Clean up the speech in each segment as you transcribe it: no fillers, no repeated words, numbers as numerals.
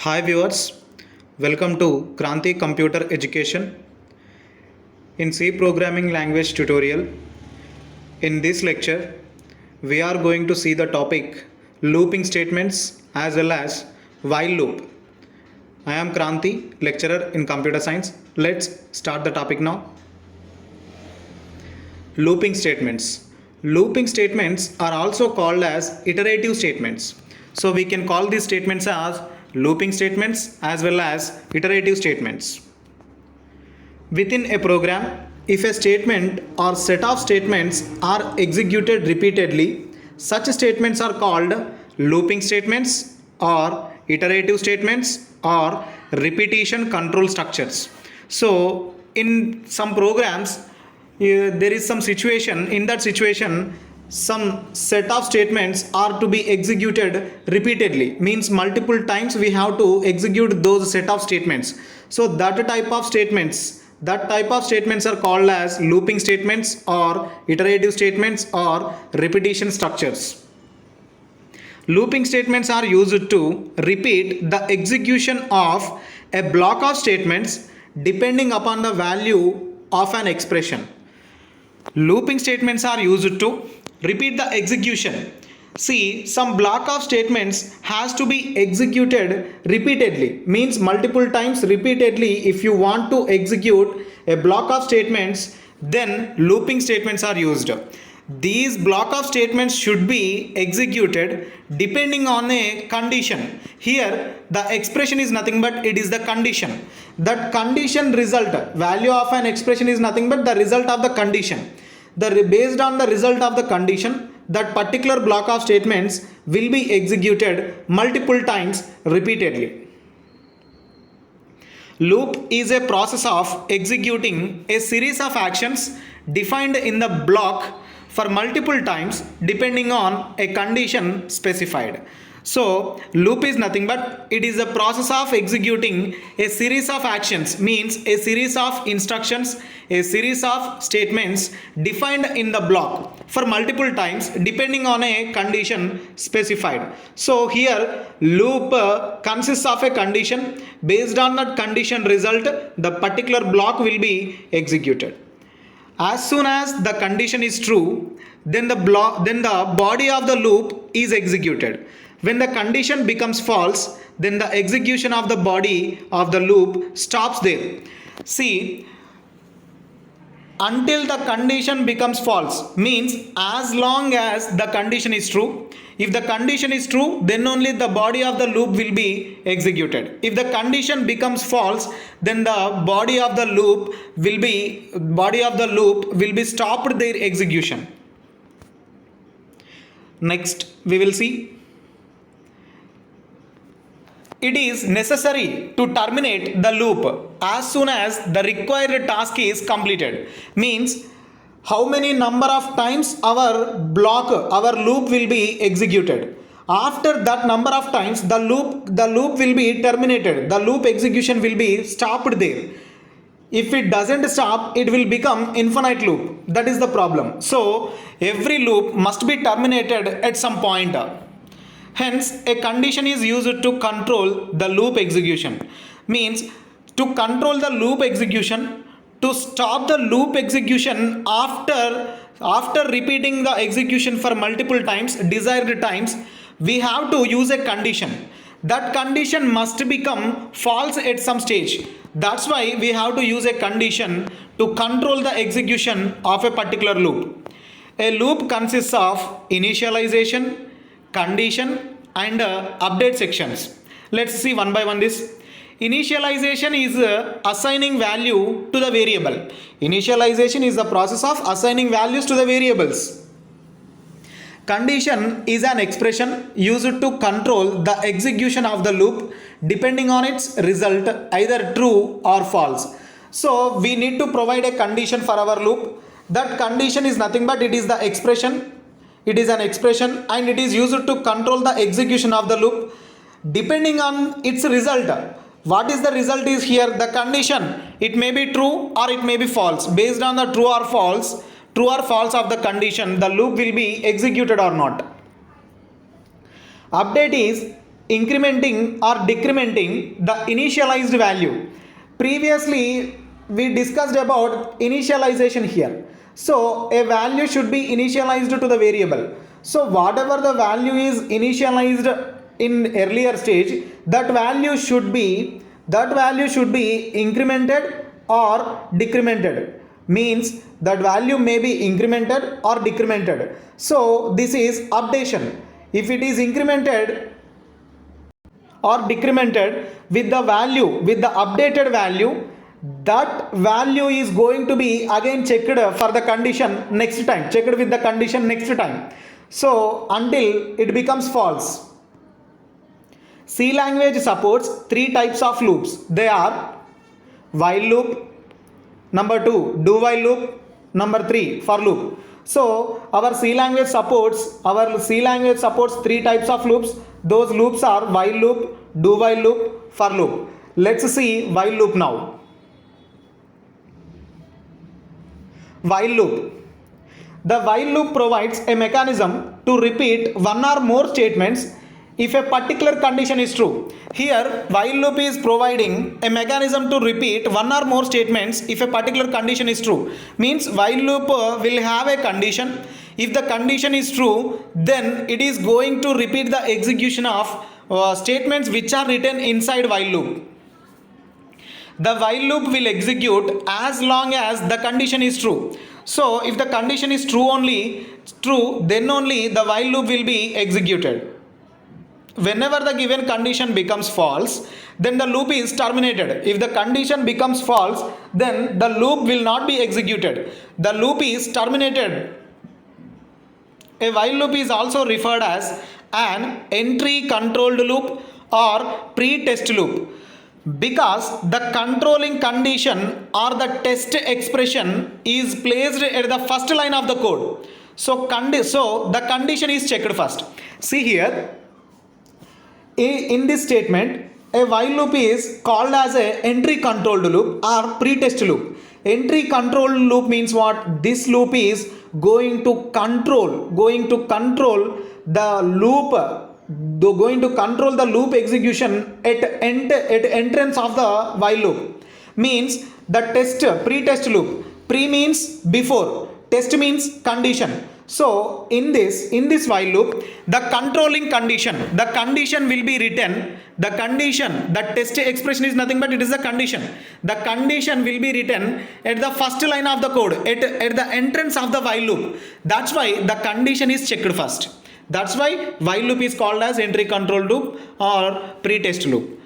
Hi viewers, welcome to Kranti Computer Education in C programming language tutorial. In this lecture, we are going to see the topic looping statements as well as while loop. I am Kranti, lecturer in computer science. Let's start the topic now. Looping statements. Looping statements are also called as iterative statements. So we can call these statements as looping statements as well as iterative statements. Within a program, if a statement or set of statements are executed repeatedly, such statements are called looping statements or iterative statements or repetition control structures. So in some programs, there is some situation. In that situation, some set of statements are to be executed repeatedly, means multiple times we have to execute those set of statements. So that type of statements are called as looping statements or iterative statements or repetition structures. Looping statements are used to repeat the execution of a block of statements depending upon the value of an expression. Looping statements are used to repeat the execution. See, some block of statements has to be executed repeatedly, means multiple times repeatedly. If you want to execute a block of statements, then looping statements are used. These block of statements should be executed depending on a condition. Here the expression is nothing but it is the condition. That condition result, value of an expression is nothing but the result of the condition. Based on the result of the condition, that particular block of statements will be executed multiple times repeatedly. Loop is a process of executing a series of actions defined in the block for multiple times depending on a condition specified. So loop is nothing but it is a process of executing a series of actions, means a series of instructions, a series of statements defined in the block for multiple times depending on a condition specified. So here loop consists of a condition. Based on that condition result, the particular block will be executed. As soon as the condition is true, then the body of the loop is executed. When the condition becomes false, then the execution of the body of the loop stops there. See, until the condition becomes false, means as long as the condition is true. If the condition is true, then only the body of the loop will be executed. If the condition becomes false, then the body of the loop will be stopped their execution. Next we will see, it is necessary to terminate the loop as soon as the required task is completed. Means how many number of times our loop will be executed. After that number of times, the loop will be terminated. The loop execution will be stopped there. If it doesn't stop, it will become infinite loop. That is the problem. So every loop must be terminated at some point. Hence, a condition is used to control the loop execution. Means to control the loop execution, to stop the loop execution after repeating the execution for multiple times, desired times, we have to use a condition. That condition must become false at some stage. That's why we have to use a condition to control the execution of a particular loop. A loop consists of initialization, condition and update sections. Let's see one by one this. Initialization is assigning value to the variable. Initialization is the process of assigning values to the variables. Condition is an expression used to control the execution of the loop depending on its result, either true or false. So we need to provide a condition for our loop. That condition is nothing but it is the expression. It is an expression and it is used to control the execution of the loop depending on its result. What is the result is here the condition. It may be true or it may be false. Based on the true or false of the condition, the loop will be executed or not. Update is incrementing or decrementing the initialized value. Previously, we discussed about initialization here. So, a value should be initialized to the variable. So, whatever the value is initialized in earlier stage, that value should be incremented or decremented. Means that value may be incremented or decremented. So, this is updation. If it is incremented or decremented with the value, with the updated value, that value is going to be again checked for the condition next time, checked with the condition next time. So until it becomes false. C language supports three types of loops. They are while loop, number 2 do while loop, number 3 for loop. So our C language supports three types of loops. Those loops are while loop, do while loop, for loop. Let's see while loop now. While loop. The while loop provides a mechanism to repeat one or more statements if a particular condition is true. Here, while loop is providing a mechanism to repeat one or more statements if a particular condition is true. Means while loop will have a condition. If the condition is true, then it is going to repeat the execution of statements which are written inside while loop. The while loop will execute as long as the condition is true. So if the condition is true, then only the while loop will be executed. Whenever the given condition becomes false, then the loop is terminated. If the condition becomes false, then the loop will not be executed. The loop is terminated. A while loop is also referred as an entry controlled loop or pre-test loop, because the controlling condition or the test expression is placed at the first line of the code. So the condition is checked first. See here, in this statement, a while loop is called as a entry controlled loop or pre-test loop. Entry controlled loop means what? This loop is going to control the loop execution at entrance of the while loop. Means the pre-test loop. Pre means before, test means condition. So in this while loop, the controlling condition will be written. The test expression is nothing but it is the condition. The condition will be written at the first line of the code, at the entrance of the while loop. That's why the condition is checked first. That's why while loop is called as entry control loop or pre-test loop.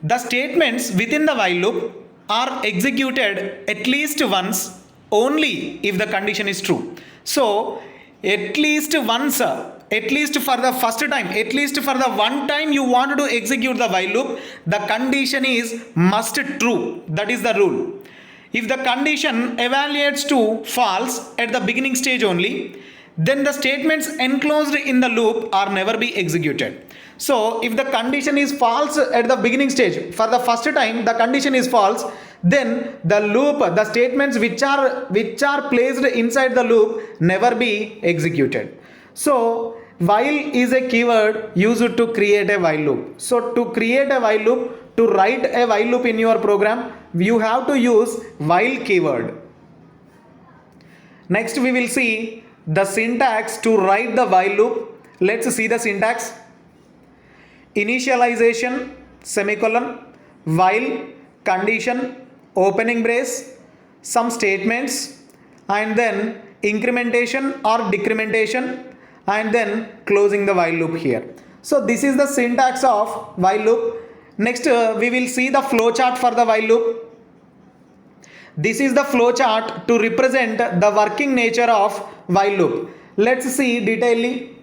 The statements within the while loop are executed at least once only if the condition is true. So at least once, at least for the first time, at least for the one time you want to execute the while loop, the condition is must true. That is the rule. If the condition evaluates to false at the beginning stage only, then the statements enclosed in the loop are never be executed. So if the condition is false at the beginning stage, for the first time the condition is false, then the loop, the statements which are placed inside the loop never be executed. So while is a keyword used to create a while loop. So to create a while loop, to write a while loop in your program, you have to use while keyword. Next we will see the syntax to write the while loop. Let's see the syntax. Initialization, semicolon, while, condition, opening brace, some statements, and then incrementation or decrementation, and then closing the while loop here. So this is the syntax of while loop. Next we will see the flowchart for the while loop. This is the flowchart to represent the working nature of while loop. Let's see detailedly.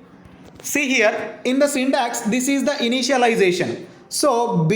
See here in the syntax, this is the initialization. So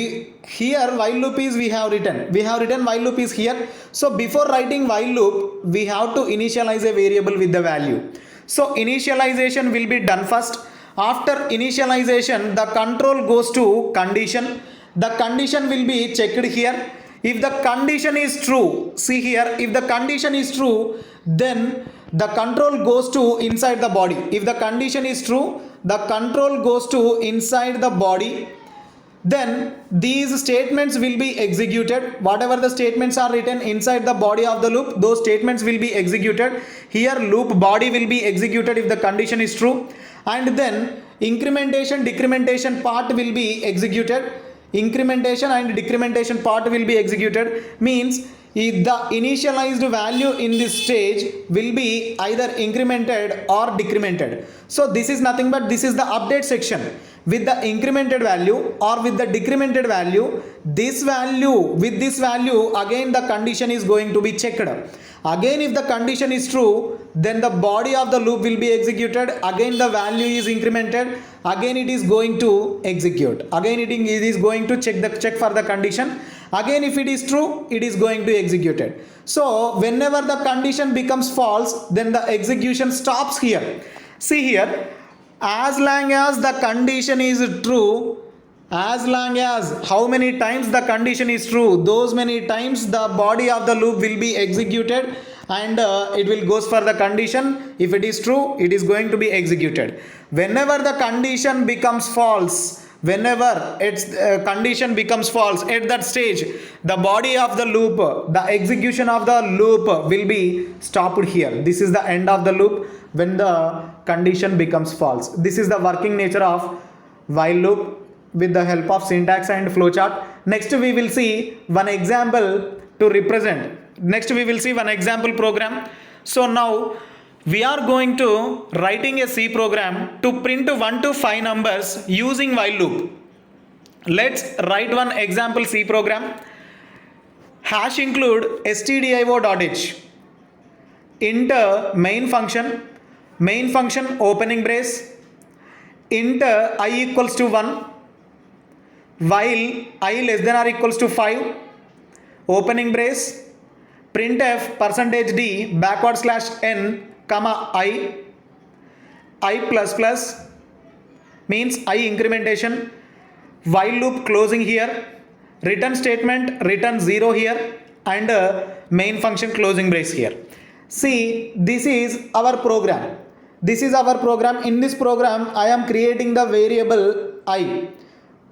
here while loop is we have written while loop is here. So before writing while loop, we have to initialize a variable with the value. So initialization will be done first. After initialization, the control goes to condition. The condition will be checked here. If the condition is true, see here, if the condition is true, then the control goes to inside the body. If the condition is true, the control goes to inside the body, then these statements will be executed. Whatever the statements are written inside the body of the loop, those statements will be executed. Here loop body will be executed if the condition is true, and then incrementation decrementation part will be executed. Incrementation and decrementation part will be executed, means if the initialized value in this stage will be either incremented or decremented. So this is nothing but this is the update section. With the incremented value or with the decremented value, this value, with this value again the condition is going to be checked. Again if the condition is true, then the body of the loop will be executed. Again the value is incremented. Again it is going to execute. Again it is going to check for the condition. Again if it is true, it is going to execute it. So whenever the condition becomes false, then the execution stops here. See here, as long as the condition is true, as long as how many times the condition is true, those many times the body of the loop will be executed, and it will goes for the condition. If it is true, it is going to be executed. Whenever the condition becomes false, whenever its condition becomes false, at that stage the body of the loop, the execution of the loop will be stopped here. This is the end of the loop when the condition becomes false. This is the working nature of while loop with the help of syntax and flowchart. Next we will see one example to represent. Next we will see one example program. So now we are going to writing a C program to print 1 to 5 numbers using while loop. Let's write one example C program. Hash include stdio.h, int main function opening brace, int I equals to 1, while I less than or equals to 5, opening brace, printf %d /n comma I plus plus, means I incrementation, while loop closing here, return statement return 0 here, and main function closing brace here. See, this is our program. This is our program. In this program I am creating the variable I.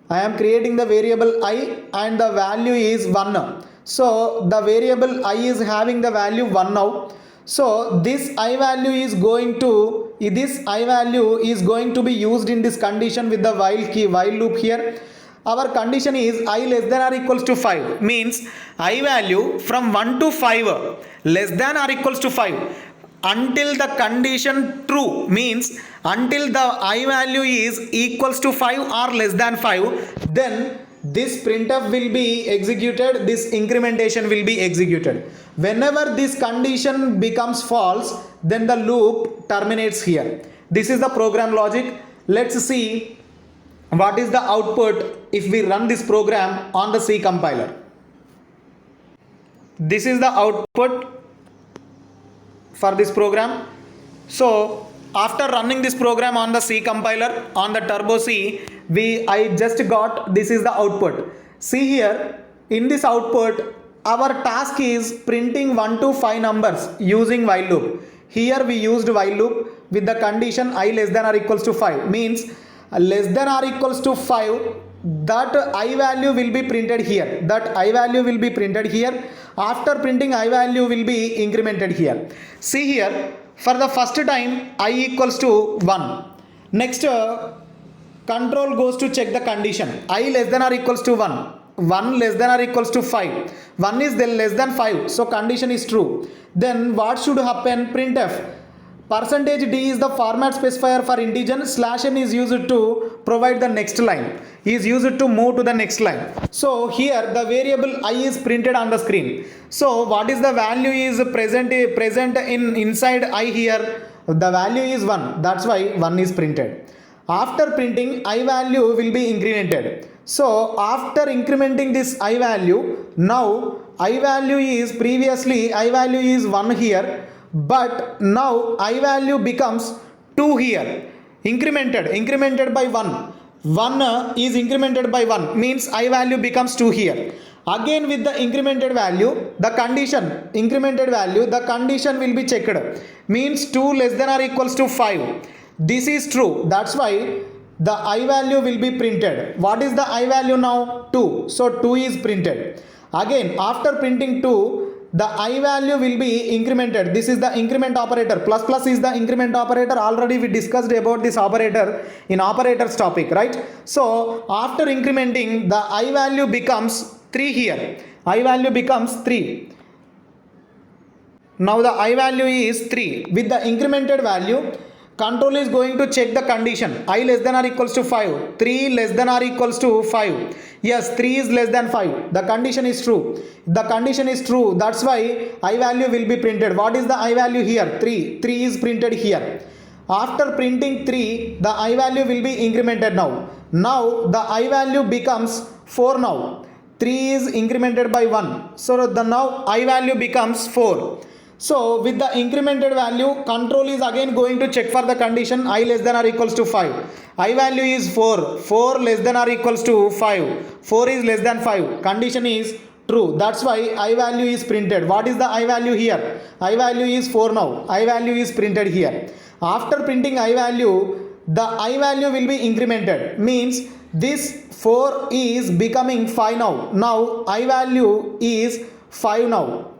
I am creating the variable I and the value is 1. So the variable I is having the value 1 now. So this I value is going to be used in this condition with the while loop here. Our condition is I less than or equals to 5, means I value from 1 to 5 less than or equals to 5 until the condition true, means until the I value is equals to 5 or less than 5, then this printf will be executed, this incrementation will be executed. Whenever this condition becomes false, then the loop terminates here. This is the program logic. Let's see what is the output if we run this program on the C compiler. This is the output for this program. So after running this program on the C compiler, on the Turbo C, I just got, this is the output. See here, in this output our task is printing 1 to 5 numbers using while loop. Here we used while loop with the condition I less than or equals to 5, means less than or equals to 5, that I value will be printed here. That I value will be printed here. After printing I value will be incremented here. See here, for the first time I equals to 1. Next control goes to check the condition. I less than or equals to 1. 1 less than or equals to 5. 1 is less than 5. So condition is true. Then what should happen? Printf. %d is the format specifier for integer. /n is used to provide the next line. Is used to move to the next line. So here the variable I is printed on the screen. So what is the value is present in inside I here? The value is 1. That's why 1 is printed. After printing I value will be incremented. So after incrementing this I value, now I value is previously I value is 1 here, but now I value becomes 2 here. Incremented by 1. 1 is incremented by 1, means I value becomes 2 here. Again with the incremented value, the condition incremented value, the condition will be checked, means 2 less than or equals to 5. This is true. That's why the I value will be printed. What is the I value now? 2. So 2 is printed. Again, after printing 2, the I value will be incremented. This is the increment operator. Plus plus is the increment operator. Already we discussed about this operator in operators topic, right? So after incrementing, the I value becomes 3 here. I value becomes 3. Now the I value is 3. With the incremented value, control is going to check the condition. I less than or equals to 5. 3 less than or equals to 5. Yes, 3 is less than 5. The condition is true. The condition is true. That's why I value will be printed. What is the I value here? 3. 3 is printed here. After printing 3, the I value will be incremented now. Now the I value becomes 4 now. 3 is incremented by 1. So the now I value becomes 4. So with the incremented value, control is again going to check for the condition I less than or equals to 5. I value is 4. 4 less than or equals to 5. 4 is less than 5. Condition is true. That's why I value is printed. What is the I value here? I value is 4 now. I value is printed here. After printing I value, the I value will be incremented. Means this 4 is becoming 5 now. Now I value is 5 now.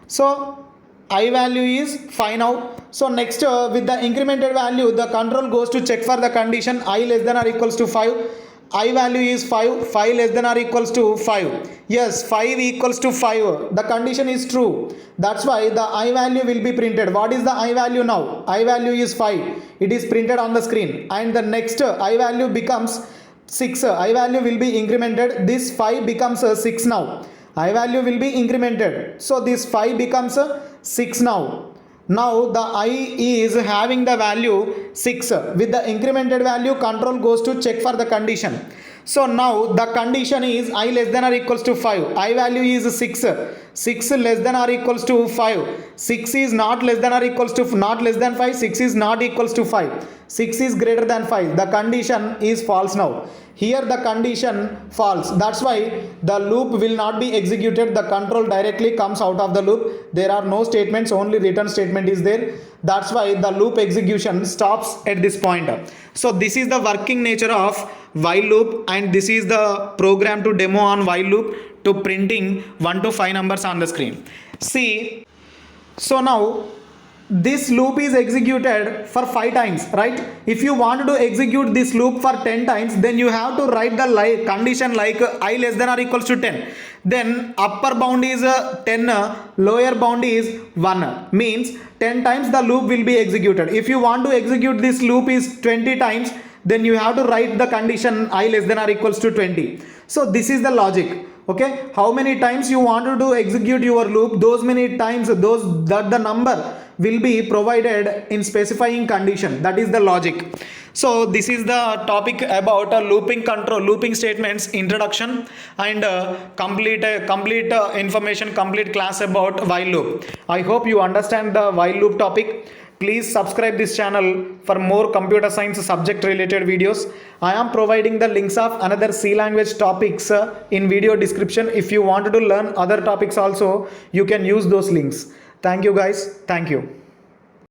So I value is 5 now. So next with the incremented value, the control goes to check for the condition I less than or equals to 5. I value is 5. 5 less than or equals to 5. Yes, 5 equals to 5. The condition is true. That's why the I value will be printed. What is the I value now? I value is 5. It is printed on the screen. And the next I value becomes 6. I value will be incremented. This 5 becomes 6 now. I value will be incremented. So this 5 becomes 6 now. Now the I is having the value 6. With the incremented value, control goes to check for the condition. So now the condition is I less than or equals to 5. I value is 6. 6 less than or equals to 5. 6 is not less than or equals to not less than 5. 6 is not equals to 5. 6 is greater than 5. The condition is false now. Here the condition false. That's why the loop will not be executed. The control directly comes out of the loop. There are no statements, only return statement is there. That's why the loop execution stops at this point. So this is the working nature of while loop, and this is the program to demo on while loop to printing 1 to 5 numbers on the screen. See, so now this loop is executed for 5 times, right? If you want to execute this loop for 10 times, then you have to write the condition like I less than or equals to 10. Then upper bound is 10, lower bound is 1. Means 10 times the loop will be executed. If you want to execute this loop is 20 times, then you have to write the condition I less than or equals to 20. So this is the logic. Okay, how many times you wanted to execute your loop, those many times that the number will be provided in specifying condition. That is the logic. So this is the topic about looping control, looping statements introduction, and complete information, complete class about while loop. I hope you understand the while loop topic. Please subscribe this channel for more computer science subject related videos. I am providing the links of another C language topics in video description. If you wanted to learn other topics also, you can use those links. Thank you guys. Thank you.